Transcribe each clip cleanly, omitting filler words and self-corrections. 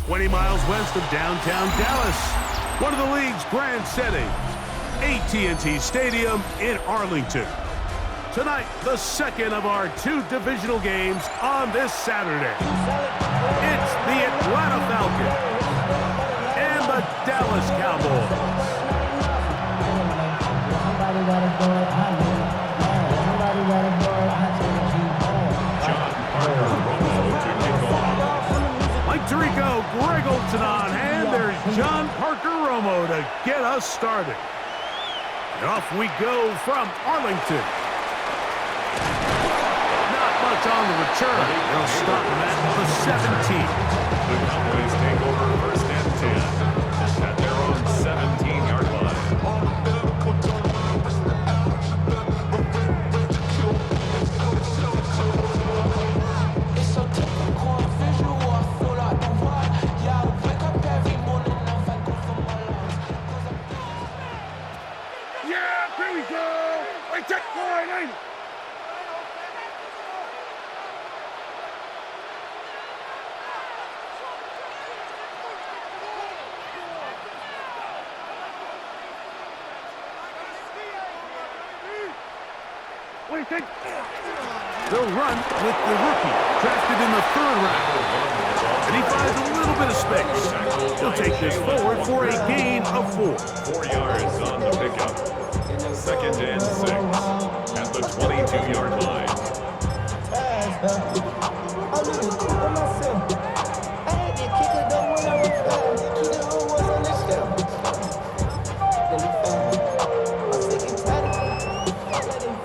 20 miles west of downtown Dallas, one of the league's grand settings, AT&T Stadium in Arlington. Tonight, the second of our two divisional games on this Saturday. It's the Atlanta Falcons and the Dallas Cowboys. Mike Tirico, Greg Olson on hand. There's John Parker Romo to get us started. And off we go from Arlington. Not much on the return. They'll stop him at the 17. The Cowboys take over first and 10 at their own 17-yard line. They'll run with the rookie, drafted in the 3rd round. And he finds a little bit of space. He'll take this forward for a gain of 4. 4 yards on the pickup. 2nd and 6 at the 22-yard line.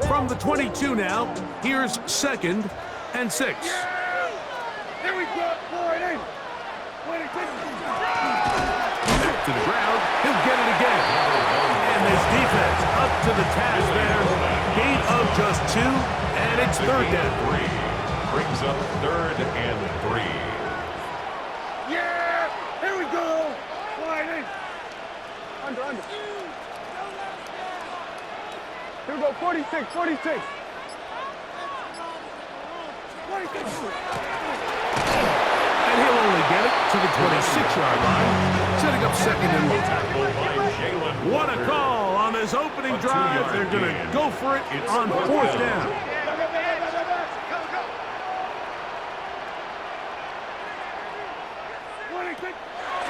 From the 22 now, here's 2nd and 6. Here we go, boy. Back to the ground, he'll get it again. And this defense up to the task there. Gain of just 2, and it's 3rd down. 3 brings up 3rd and 3. Yeah, here we go. Wide in. Under. Here we go, 46. 46. And he'll only get it to the 26-yard line, setting up 2nd and 1. What a call on this opening drive. They're going to go for it on 4th down.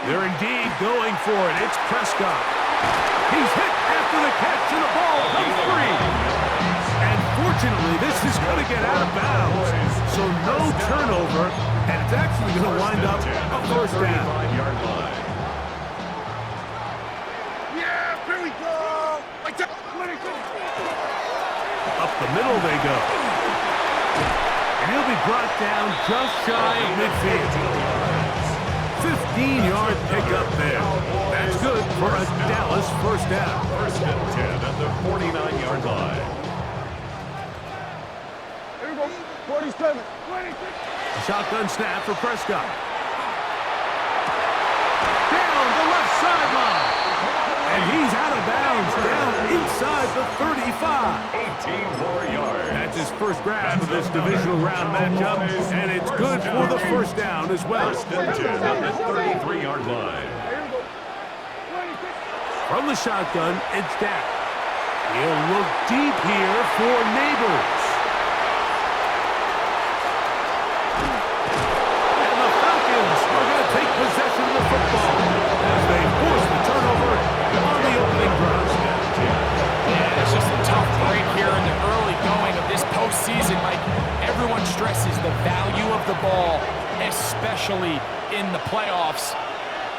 They're indeed going for it. It's Prescott. He's hit after the catch, and the ball comes free. And fortunately, this is going to get out of bounds. So no turnover, and it's actually going to wind up a 1st down. Yeah, here we go. Up the middle they go. And he'll be brought down just shy of midfield. 15-yard pickup there. That's good for a Dallas 1st down. 1st and 10 at the 49-yard line. Here we go, 47. Shotgun snap for Prescott. Down the left sideline. And he's out of bounds, down inside the 35. 18 more yards. That's his first grab of this divisional round matchup, and it's good for the 1st down as well. 1st and 10 at the 33-yard line. From the shotgun, it's Dak. He'll look deep here for Neighbors. And the Falcons are going to take possession of the football as they force the turnover on the opening drive. Yeah, it's just a tough break here in the early going of this postseason, Mike. Everyone stresses the value of the ball, especially in the playoffs.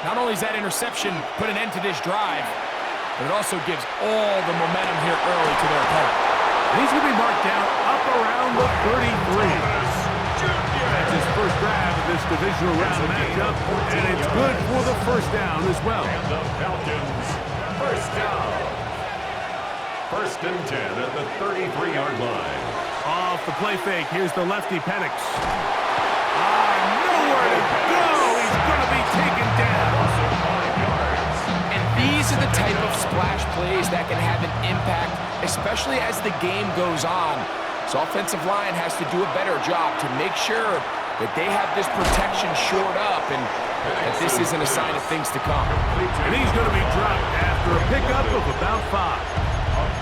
Not only does that interception put an end to this drive, but it also gives all the momentum here early to their opponent. He's going to be marked down up around the 33. That's his first grab of this divisional round matchup, and it's good for the 1st down as well. And the Falcons, 1st down. First and 10 at the 33-yard line. Off the play fake, here's the lefty Penix. Nowhere to go. He's going to be taken down. Also 5 yards. And these are the type of splash plays that can have an impact, especially as the game goes on. So offensive line has to do a better job to make sure that they have this protection shored up and that this isn't a sign of things to come. And he's going to be dropped after a pickup of about 5.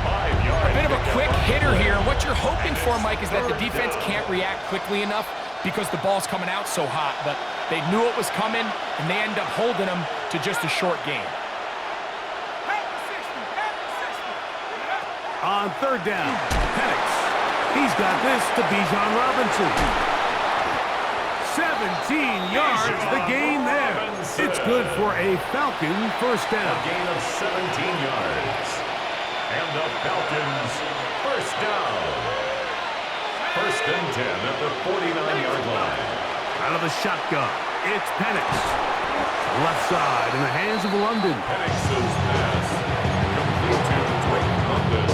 A bit of a quick hitter here. What you're hoping for, Mike, is that the defense can't react quickly enough because the ball's coming out so hot. But they knew it was coming, and they end up holding them to just a short game. On third down, Penix. He's got this to Bijan Robinson. 17 yards, the gain there. It's good for a Falcon first down. A gain of 17 yards. And the Falcons first down. First and 10 at the 49-yard line. Out of the shotgun, it's Penix. Left side in the hands of London. Penix's pass complete to Drake London.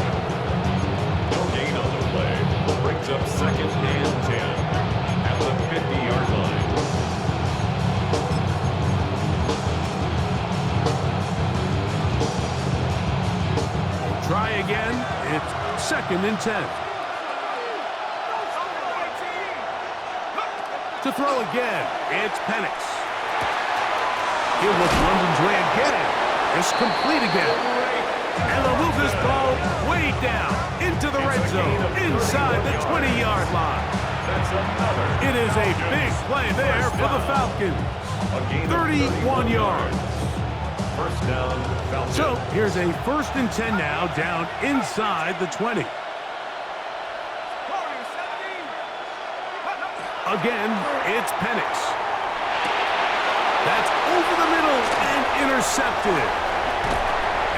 No gain on the play. Brings up second and 10 at the 50-yard line. Try again. It's second and 10. To throw again, it's Penix. He'll look London's way again. It's complete again. And they'll move this ball way down into the red zone, inside the 20-yard line. It is a big play there for the Falcons. 31 yards. First down, Falcons. So here's a first and 10 now, down inside the 20. Again, it's Penix. That's over the middle and intercepted.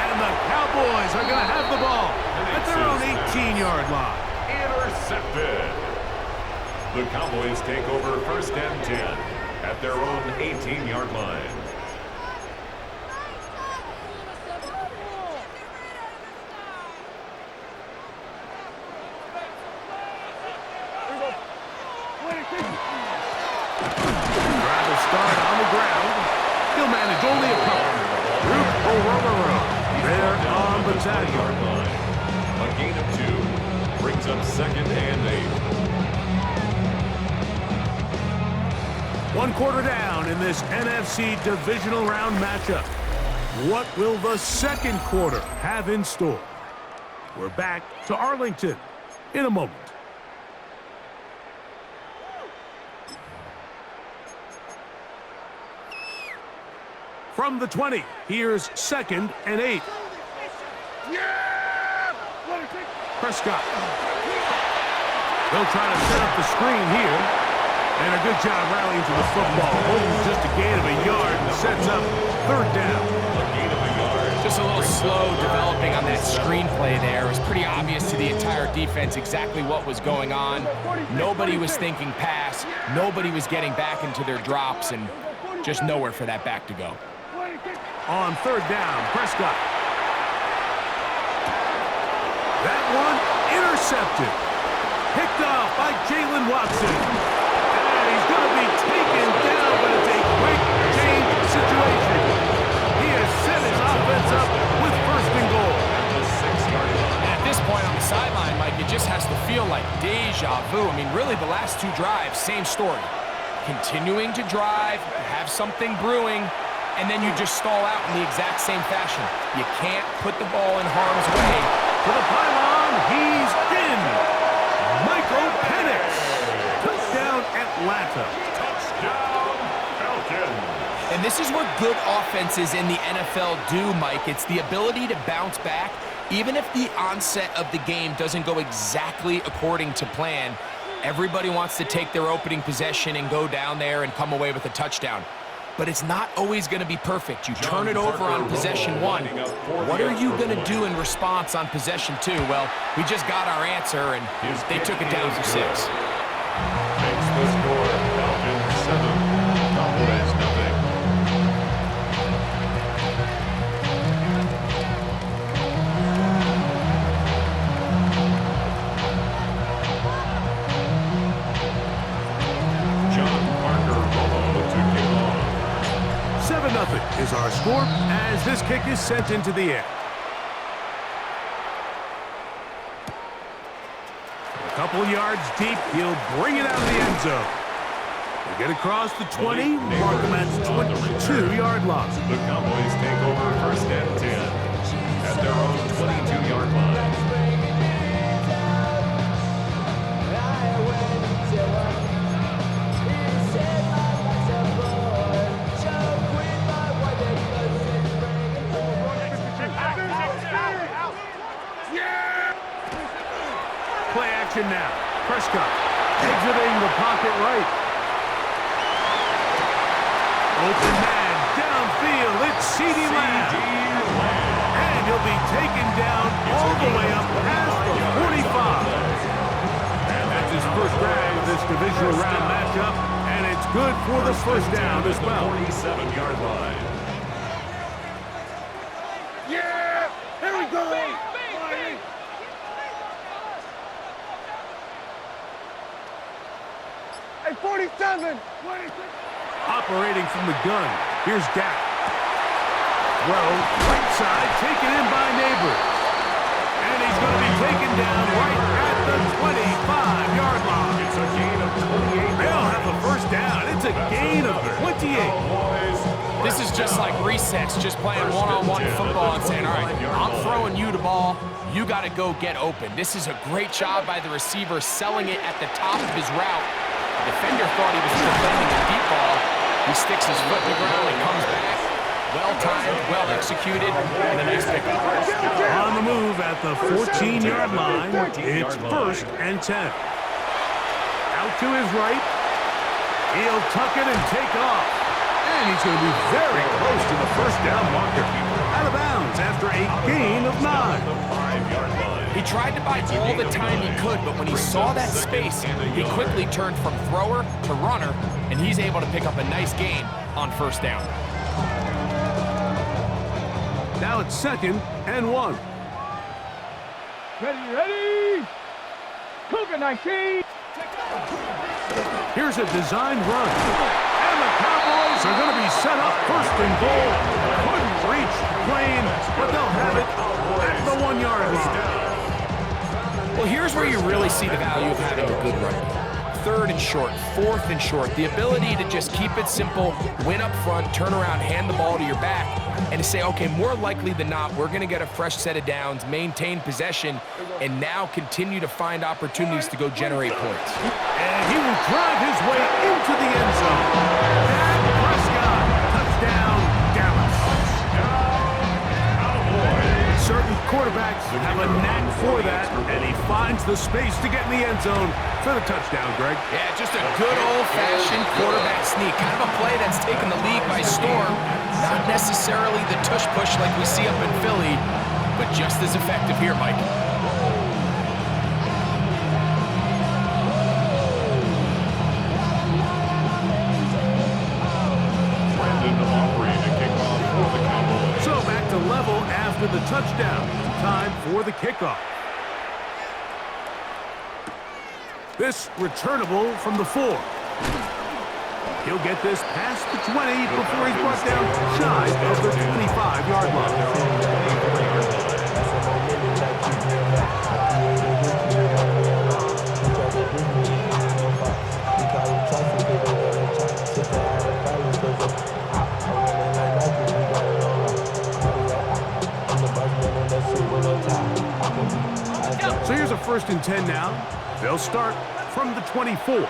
And the Cowboys are going to have the ball at their own 18-yard line. Intercepted. The Cowboys take over first and 10 at their own 18-yard line. Rather start on the ground. He'll manage only a couple. They're on the 10-yard line. A gain of 2 brings up second and 8. One quarter down in this NFC divisional round matchup. What will the second quarter have in store? We're back to Arlington in a moment. From the 20, here's second and 8. Prescott. They'll try to set up the screen here. And a good job rallying to the football. Holding just a gain of a yard and sets up third down. A gain of a yard. Just a little slow developing on that screenplay there. It was pretty obvious to the entire defense exactly what was going on. Nobody was thinking pass. Nobody was getting back into their drops, and just nowhere for that back to go. On third down, Prescott. That one intercepted. Picked off by Jalen Watson. And he's going to be taken down, but it's a quick change situation. He has set his offense up with first and goal. And at this point on the sideline, Mike, it just has to feel like deja vu. I mean, really, the last 2 drives, same story. Continuing to drive, have something brewing, and then you just stall out in the exact same fashion. You can't put the ball in harm's way. To the pylon, he's in. Michael Penix. Touchdown, Atlanta. Touchdown, Falcons. And this is what good offenses in the NFL do, Mike. It's the ability to bounce back, even if the onset of the game doesn't go exactly according to plan. Everybody wants to take their opening possession and go down there and come away with a touchdown. But it's not always going to be perfect. You turn it over on possession 1. What are you going to do in response on possession 2? Well, we just got our answer, and they took it down for 6. Makes the score Falcons 7, Cowboys nothing. is our score as this kick is sent into the air. A couple yards deep, he'll bring it out of the end zone. They get across the 20, mark them at the 22-yard line. The Cowboys take over first and 10 at their own 22-yard line. Play action now. Prescott exiting the pocket right. Open man downfield. It's C.D. Lamb. And he'll be taken down all the way up past the 45. And that's his first drag of this divisional round matchup. And it's good for the first down as well. 47-yard line. Yeah! Here we go! Hey, 47! 26! Operating from the gun. Here's Dak. Throw, right side, taken in by Neighbors. And he's going to be taken down right at the 25-yard line. It's a gain of 28. They'll have a first down. It's a gain of 28. This is just like recess, just playing one-on-one football and saying, all right, I'm throwing you the ball. You got to go get open. This is a great job by the receiver selling it at the top of his route. The defender thought he was defending a deep ball. He sticks his foot in the ground and comes back. Well-timed, well-executed, and a nice pickup. On the move at the 14-yard line. It's first and 10. Out to his right. He'll tuck it and take off. And he's going to be very close to the first down marker. Out of bounds after a gain of 9. He tried to buy all the time he could, but when he saw that space, he quickly turned from thrower to runner, and he's able to pick up a nice gain on first down. Now it's second and 1. Ready! Cougar 19! Here's a designed run. And the Cowboys are going to be set up first and goal. Couldn't reach the plane, but they'll have it at the 1-yard line. Well, here's where you really see the value of having a good run. Third and short, fourth and short. The ability to just keep it simple, win up front, turn around, hand the ball to your back, and to say, okay, more likely than not, we're going to get a fresh set of downs, maintain possession, and now continue to find opportunities to go generate points. And he will drive his way into the end zone. Dak Prescott, touchdown, Dallas. Certain quarterbacks have a knack for that, and he finds the space to get in the end zone for the touchdown, Greg. Yeah, just a good old-fashioned quarterback sneak. Kind of a play that's taken the league by storm. Not necessarily the tush-push like we see up in Philly, but just as effective here, Mike. So back to level after the touchdown. Time for the kickoff. This returnable from the 4. He'll get this past the 20 before he's brought down shy of the 25-yard line. So here's a first and 10 now. They'll start from the 24.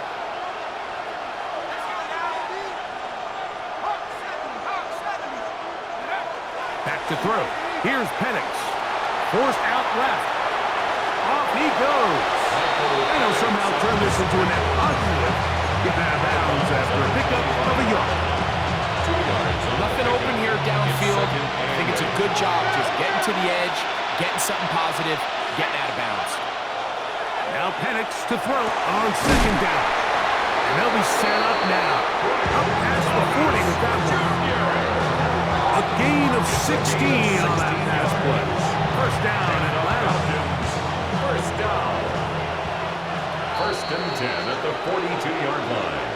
Back to throw. Here's Penix. Forced out left. Off he goes. And he'll somehow turn this into a net positive. Get out of bounds after a pickup of a yard. Nothing open here downfield. I think it's a good job just getting to the edge, getting something positive, getting out of bounds. Now Penix to throw on second down. And they'll be set up now. Up past the 40 with that one. A gain of 16 on that pass play. First down, Atlanta. First down. First and 10 at the 42-yard line.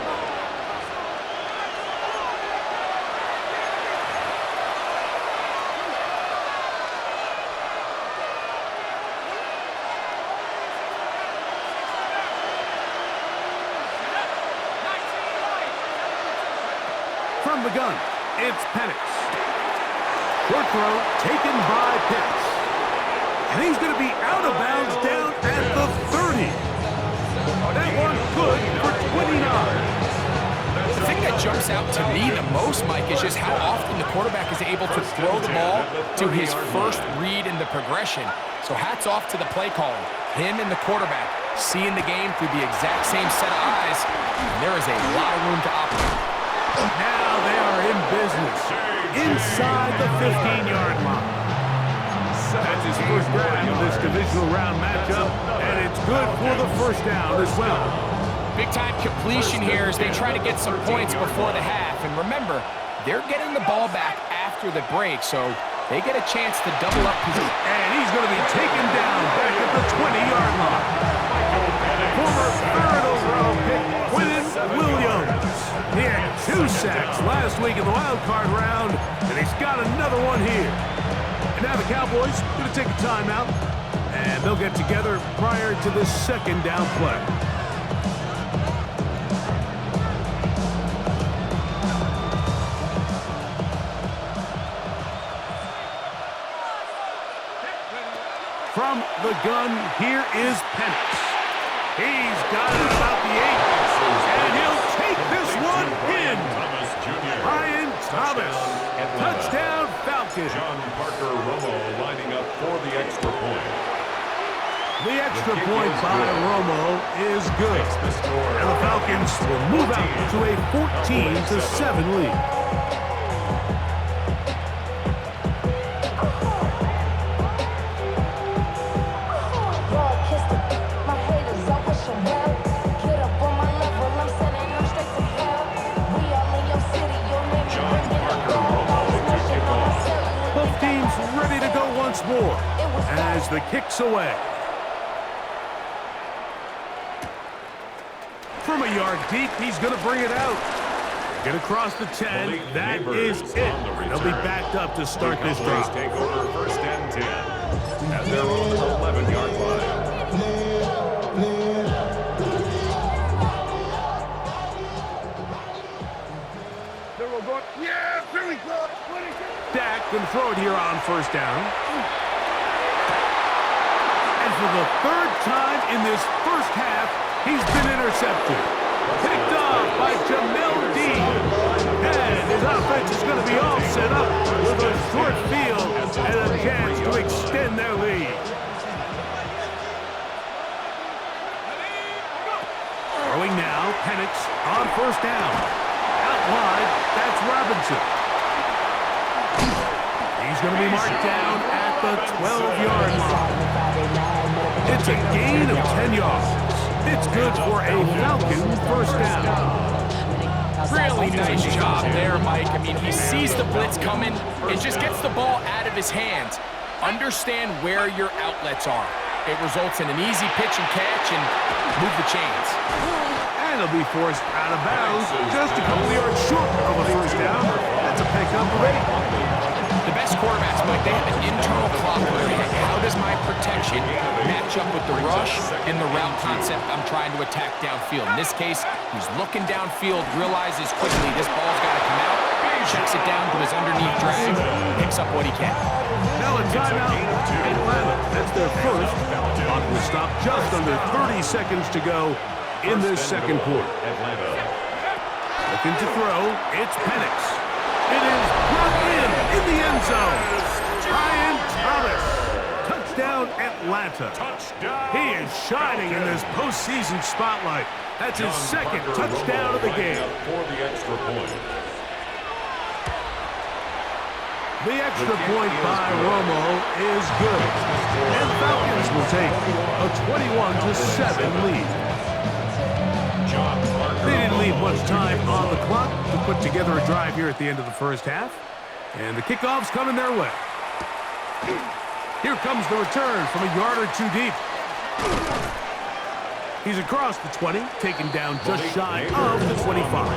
From the gun, it's Penix. Short throw taken by Pitts. And he's going to be out of bounds down at the 30. That one good for 29. The thing that jumps out to me the most, Mike, is just how often the quarterback is able to throw the ball to his first read in the progression. So hats off to the play calling. Him and the quarterback seeing the game through the exact same set of eyes. And there is a lot of room to operate. Now they are in business inside the 15-yard line. That's his first grab of this divisional round matchup, and it's good for the first down as well. Big-time completion here as they try to get some points before the half. And remember, they're getting the ball back after the break, so they get a chance to double up position. And he's going to be taken down back at the 20-yard line. Former third overall pick, Quinn Williams. He had 2 sacks last week in the wild card round, and he's got another one here. And now the Cowboys going to take a timeout, and they'll get together prior to this second down play. From the gun, here is Penix. He's got it about the 8, and he'll take this one in. Ryan Thomas, touchdown Falcons. John Parker Romo lining up for the extra point. The extra point by Romo is good. And the Falcons will move out to a 14-7 lead. More as the kick's away. From a yard deep, he's going to bring it out. Get across the 10. That is it. They'll be backed up to start this drive. Take over first and 10 at their own 11-yard line. Yeah, very good. Dak can throw it here on first down. And for the third time in this first half, he's been intercepted. Picked off by Jamel Dean. And his offense is going to be all set up with a short field and a chance to extend their lead. Throwing now, Penix on first down. Out wide, that's Robinson. He's going to be marked down at the 12-yard line. It's a gain of 10 yards. It's good for a Falcon first down. Really nice job there, Mike. I mean, he sees the blitz coming and just gets the ball out of his hands. Understand where your outlets are. It results in an easy pitch and catch and move the chains. And he'll be forced out of bounds just a couple yards short of a first down. That's a pickup of 8. The best quarterbacks, Mike, they have an internal clock in their head. How does my protection match up with the rush and the route concept I'm trying to attack downfield? In this case, he's looking downfield, realizes quickly this ball's got to come out, checks it down to his underneath drag, picks up what he can. Now a timeout, Atlanta. That's their first. Clock will stop just under 30 seconds to go in this second quarter. Looking to throw, it's Penix. It is brought in the end zone. Ryan Thomas. Touchdown, Atlanta. He is shining in this postseason spotlight. That's his second touchdown of the game. For the extra point. The extra point by Romo is good. And Falcons will take a 21-7 lead. They didn't leave much time on the clock to put together a drive here at the end of the first half. And the kickoff's coming their way. Here comes the return from a yard or two deep. He's across the 20, taken down just shy of the 25.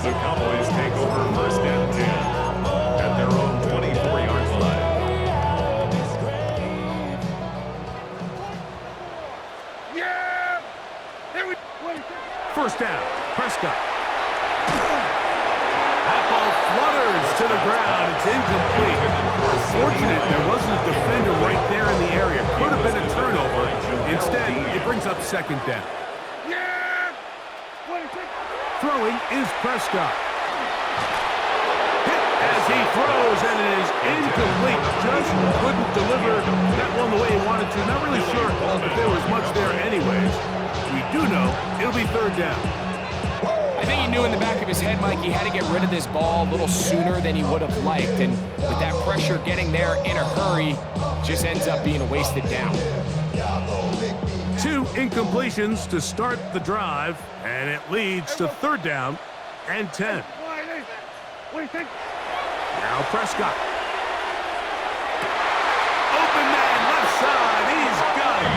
The Cowboys take over first and 10 at their own 24-yard line. First down, Prescott. flutters to the ground. It's incomplete. Fortunate there wasn't a defender right there in the area. Could have been a turnover. Instead, it brings up second down. Throwing is Prescott. Hit as he throws, and it is incomplete. Just couldn't deliver that one the way he wanted to. Not really sure if there was much there anyways. We do know it'll be third down. I think he knew in the back of his head, Mike, he had to get rid of this ball a little sooner than he would have liked. And with that pressure getting there in a hurry, just ends up being a wasted down. 2 incompletions to start the drive, and it leads to third down and 10. Now Prescott. Open man, left side. He's got it.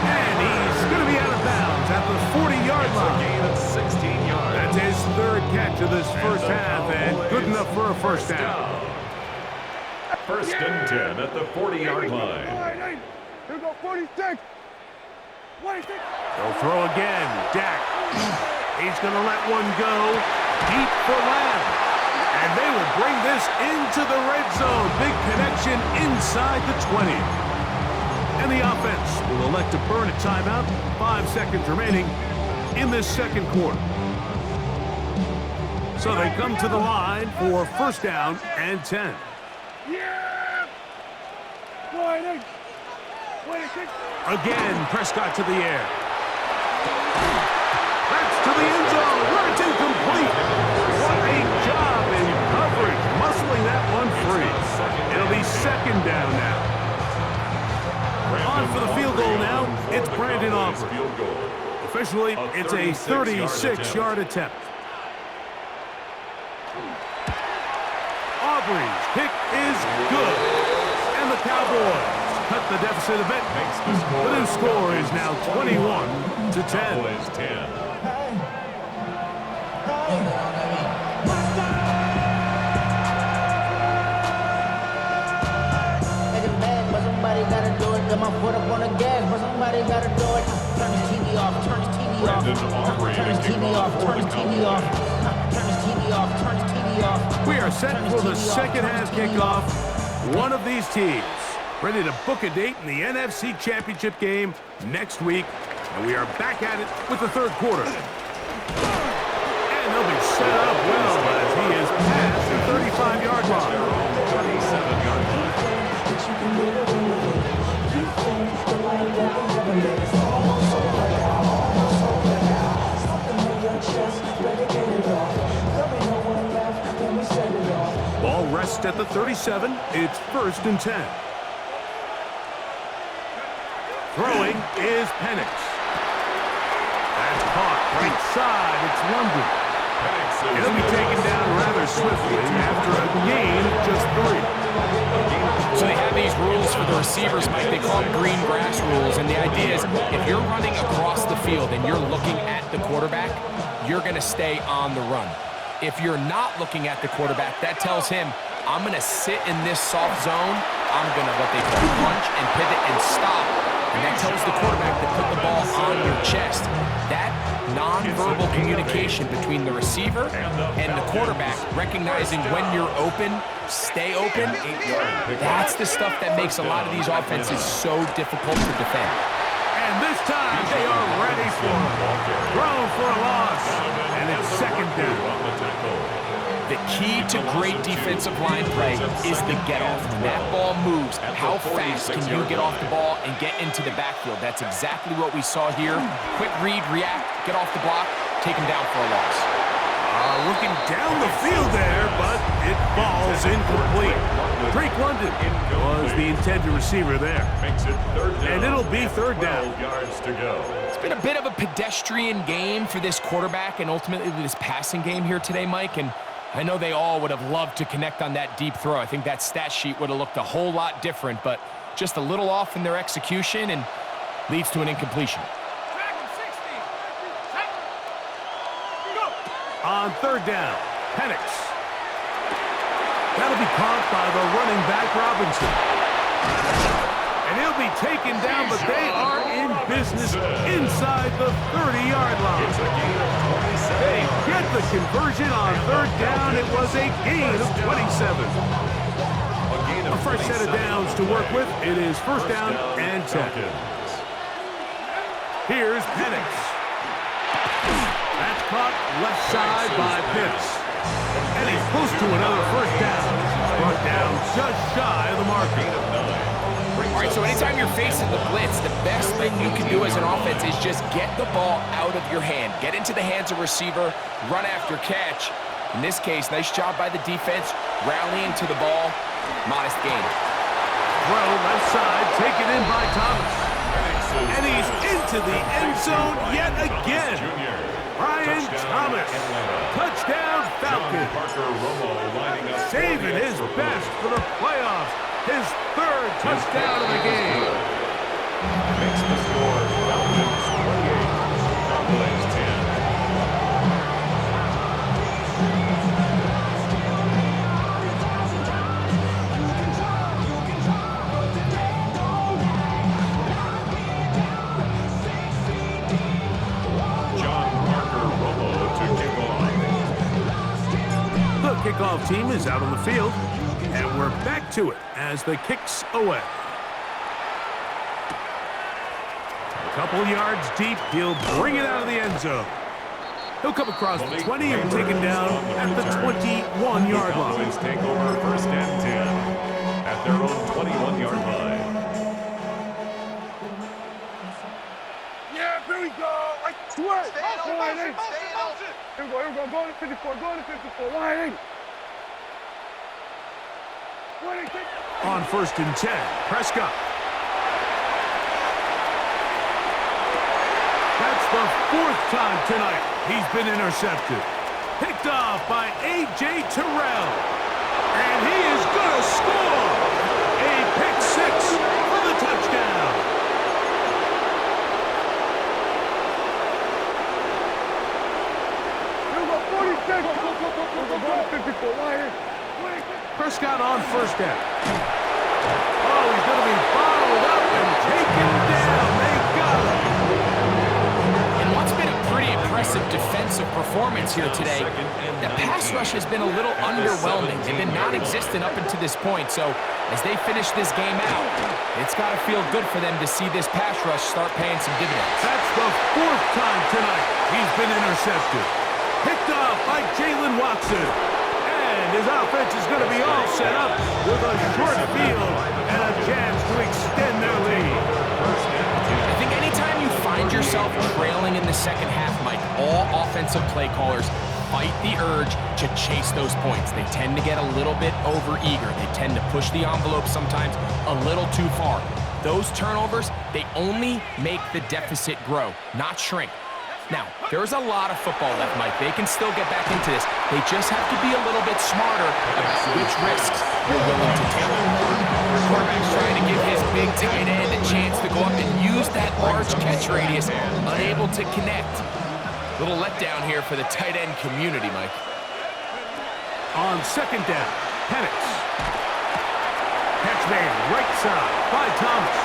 And he's going to be out of bounds at the 40-yard line. Gain of 16 yards. That's his third catch of this first half, and good enough for a first down. First and 10 at the 40-yard line. Here we go, 46. They'll throw again. Dak. He's going to let one go. Deep for Lamb. And they will bring this into the red zone. Big connection inside the 20. And the offense will elect to burn a timeout. 5 seconds remaining in this second quarter. So they come to the line for first down and 10. Again, Prescott to the air. That's to the end zone, where it's incomplete. What a job in coverage, muscling that one free. It'll be second down now. On for the field goal now, it's Brandon Aubrey. Officially, it's a 36-yard attempt. Aubrey's kick is good. And the Cowboys cut the deficit a bit. The new score is now 21-10. Cowboys 10. Somebody gotta do it. Got my foot up on the gas, but somebody gotta do it. Turn his TV off. Turn his TV off. Turn his TV off. Turn his TV off. Turn his TV off. Turn his TV off. We are set for the second half kickoff. One of these teams ready to book a date in the NFC Championship game next week. And we are back at it with the third quarter. And they'll be set up well as he is past the 35-yard line. 37-yard line. Ball rests at the 37. It's first and 10. Throwing is Penix. That's caught right side. It's London. It'll be taken down rather swiftly after a gain of just 3. So they have these rules for the receivers, Mike. They call them green grass rules. And the idea is if you're running across the field and you're looking at the quarterback, you're going to stay on the run. If you're not looking at the quarterback, that tells him, I'm going to sit in this soft zone. I'm going to what they call punch and pivot and stop. And that tells the quarterback to put the ball on your chest. That nonverbal communication between the receiver and the quarterback, recognizing when you're open, stay open, that's the stuff that makes a lot of these offenses so difficult to defend. And this time they are ready for it. Thrown for a loss. And it's second down. The key to great defensive line play is the get-off. When that ball moves, how fast can you get off the ball and get into the backfield? That's exactly what we saw here. Quick read, react, get off the block, take him down for a loss. Looking down the field there, but it falls incomplete. Drake London was the intended receiver there. And it'll be third down. It's been a bit of a pedestrian game for this quarterback and ultimately this passing game here today, Mike. And I know they all would have loved to connect on that deep throw. I think that stat sheet would have looked a whole lot different, but just a little off in their execution and leads to an incompletion. On third down, Penix. That'll be caught by the running back, Robinson. And he'll be taken down, but they are in business inside the 30-yard line. They get the conversion on third down. It was a gain of 27. A fresh set of downs to work with. It is first down and 10. Here's Penix. That's caught left side by Pitts. And he's close to another first down. Brought down just shy of the marker. All right, so anytime you're facing the blitz, the best thing you can do as an offense is just get the ball out of your hand. Get into the hands of receiver, run after catch. In this case, nice job by the defense, rallying to the ball. Modest gain. Throw left side, taken in by Thomas. And he's into the end zone yet again. Brian Thomas. Touchdown Falcons. Saving his best for the playoffs. His third touchdown of the game. Makes the score Falcons 28, Cowboys 10. The kickoff team is out on the field, and we're back to it as the kick's away. A couple yards deep, he'll bring it out of the end zone. He'll come across the 20 and taken down at the 21-yard line. Cowboys take over first and 10 at their own 21-yard line. Yeah, here we go. I swear. Here we go. Go to 54. Go to 54. Wide. On first and 10, Prescott. That's the fourth time tonight he's been intercepted. Picked off by A.J. Terrell. And he is going to score. A pick six for the touchdown. Here we go. 46. Go to 54. Wide. Prescott on first down. Oh, he's going to be bottled up and taken down. They got him. And what's been a pretty impressive defensive performance here today, the pass rush has been a little underwhelming. They've been non-existent up until this point, so as they finish this game out, it's got to feel good for them to see this pass rush start paying some dividends. That's the fourth time tonight he's been intercepted. Picked off by Jalen Watson. And his offense is going to be all set up with a short field and a chance to extend their lead. I think anytime you find yourself trailing in the second half, Mike, all offensive play callers fight the urge to chase those points. They tend to get a little bit overeager. They tend to push the envelope sometimes a little too far. Those turnovers, they only make the deficit grow, not shrink. Now, there's a lot of football left, Mike. They can still get back into this. They just have to be a little bit smarter about which risks they're willing to take. Quarterback's trying to give his big tight end a chance to go up and use that large catch radius, unable to connect. Little letdown here for the tight end community, Mike. On second down, Penix. Catch made right side by Thomas.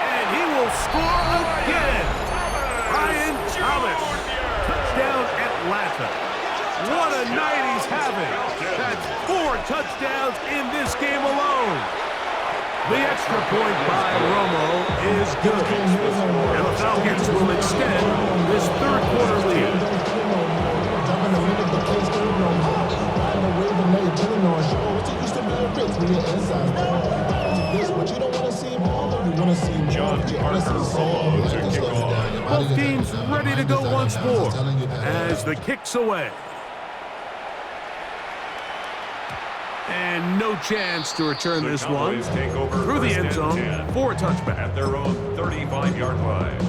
And he will score again. Brian Thomas. Touchdown Atlanta. What a night he's having. That's 4 touchdowns in this game alone. The extra point by Romo is good. And the Falcons will extend this third quarter lead. John Parker Rolo to kick off. Both teams ready to go once more as the kick's away. And no chance to return this one through the end zone for a touchback. At their own 35-yard line.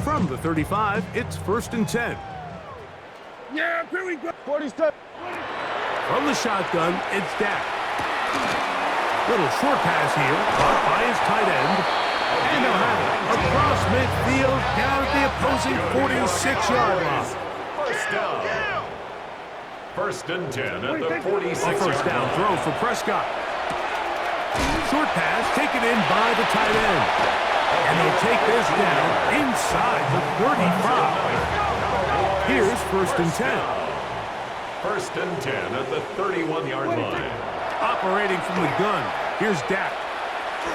From the 35, it's first and 10. Yeah, here we go. 47. From the shotgun, it's Dak. Little short pass here, caught by his tight end. And they'll have it across midfield down at the opposing 46-yard line. First down. First and 10 at the 46-yard line. First down throw for Prescott. Short pass taken in by the tight end. And they'll take this down inside the 35. Here's first and 10. First and 10 at the 31-yard line. Operating from the gun. Here's Dak.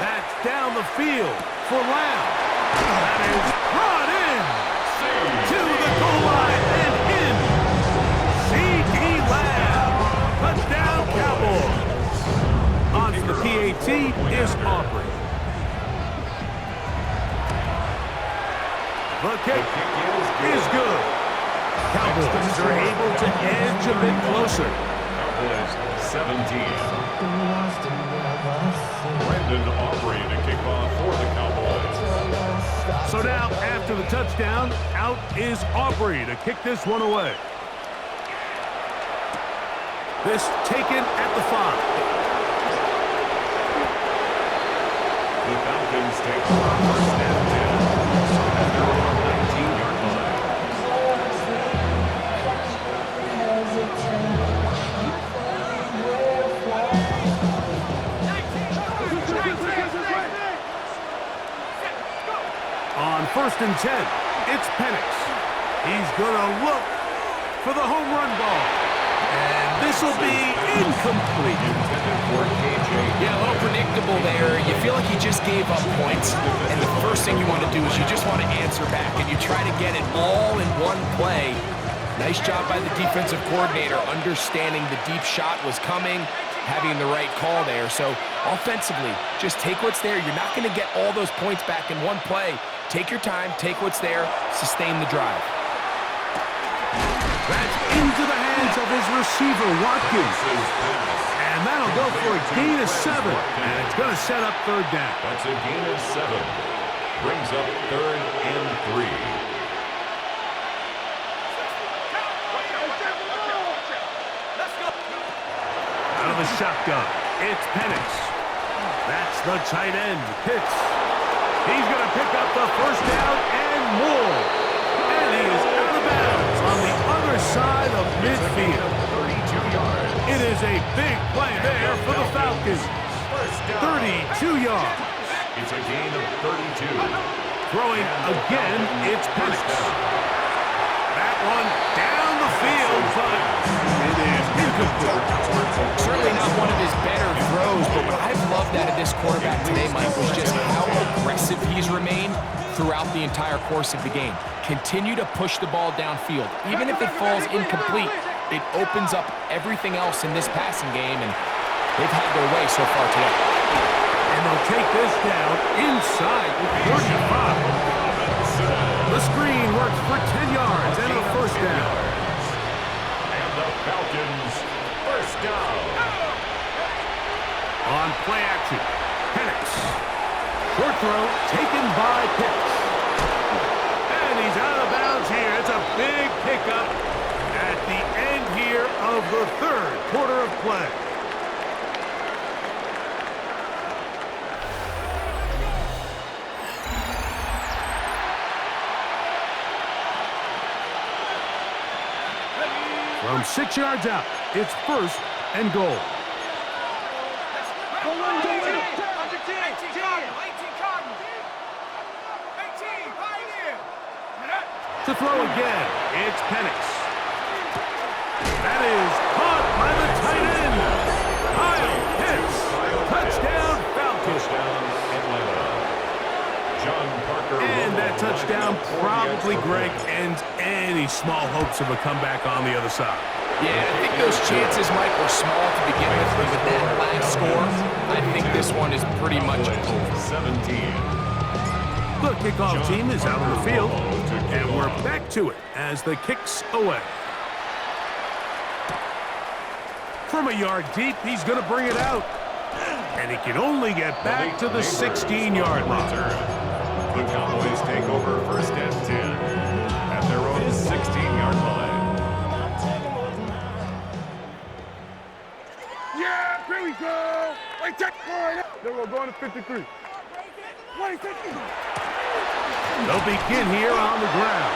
That's down the field for Lamb. That is brought in to the goal line and in. C.D. Lamb. Touchdown, Cowboys. On to the PAT is Aubrey. The kick is good. Cowboys are able to edge a bit closer. Cowboys 17. Brendan Aubrey to kick off for the Cowboys. So now, after the touchdown, out is Aubrey to kick this one away. This taken at the 5. The Falcons take first and 10 at their own 19-yard line. On first and 10, it's Penix. He's going to look for the home run ball. And this will be incomplete. Intended for Cayce. Yeah, a little predictable there. You feel like he just gave up points, and the first thing you want to do is you just want to answer back, and you try to get it all in one play. Nice job by the defensive coordinator, understanding the deep shot was coming, having the right call there. So offensively, just take what's there. You're not going to get all those points back in one play. Take your time, take what's there, sustain the drive. That's into the hands of his receiver, Watkins. And that'll go for a gain of 7. And it's going to set up third down. That's a gain of 7. Brings up third and 3. Out of the shotgun, it's Penix. That's the tight end, Pitts. He's going to pick up the first down and more. And he is out of bounds on the other side of midfield. 32 yards. It is a big play there for the Falcons. 32 yards. It's a gain of 32. Throwing again, it's Penix. That one down the field, but it is incomplete. Certainly not one of his better throws, but what I've loved out of this quarterback today, Mike, was just how aggressive he's remained throughout the entire course of the game. Continue to push the ball downfield. Even if it falls incomplete, it opens up everything else in this passing game, and they've had their way so far today. And they'll take this down inside the 35. The screen works for 10 yards and a first down. And the Falcons first down. On play action, Penix. Short throw taken by Pitts. And he's out of bounds here. It's a big pickup at the end here of the third quarter of play. From 6 yards out, it's first and goal. To throw again, it's Penix. That is caught by the tight end. Kyle Pitts. Touchdown, Falcons. John Parker. And that touchdown probably, Greg, ends any small hopes of a comeback on the other side. Yeah, I think those chances, Mike, were small to begin with, but with that last score, I think this one is pretty much over. 17. The kickoff team is out on the field, and we're back to it as the kick's away. From a yard deep, he's going to bring it out. And he can only get back to the 16-yard line. The Cowboys take over first and 10 at their own 16-yard line. Yeah, here we go. Wait, check. Then we're going to 53. Wait, 53. They'll begin here on the ground.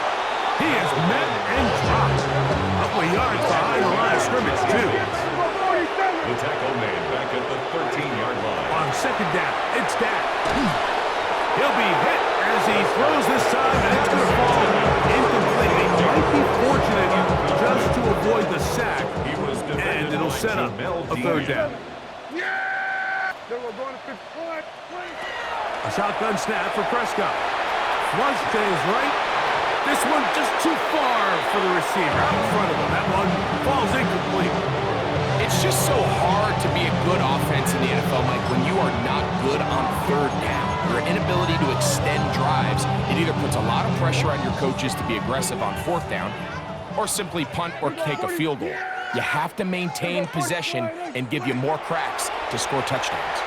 He is met and dropped. A couple of yards behind the line of scrimmage, too. The tackle made back at the 13-yard line. On second down, it's Dak. He'll be hit as he throws this time, and it's going to fall incomplete. He might be fortunate just to avoid the sack, and it'll set up a third down. A shotgun snap for Prescott. Flush to his right. This one just too far for the receiver out in front of him. That one falls incomplete. It's just so hard to be a good offense in the NFL, Mike, when you are not good on third down. Your inability to extend drives, it either puts a lot of pressure on your coaches to be aggressive on fourth down or simply punt or take a field goal. You have to maintain possession and give you more cracks to score touchdowns.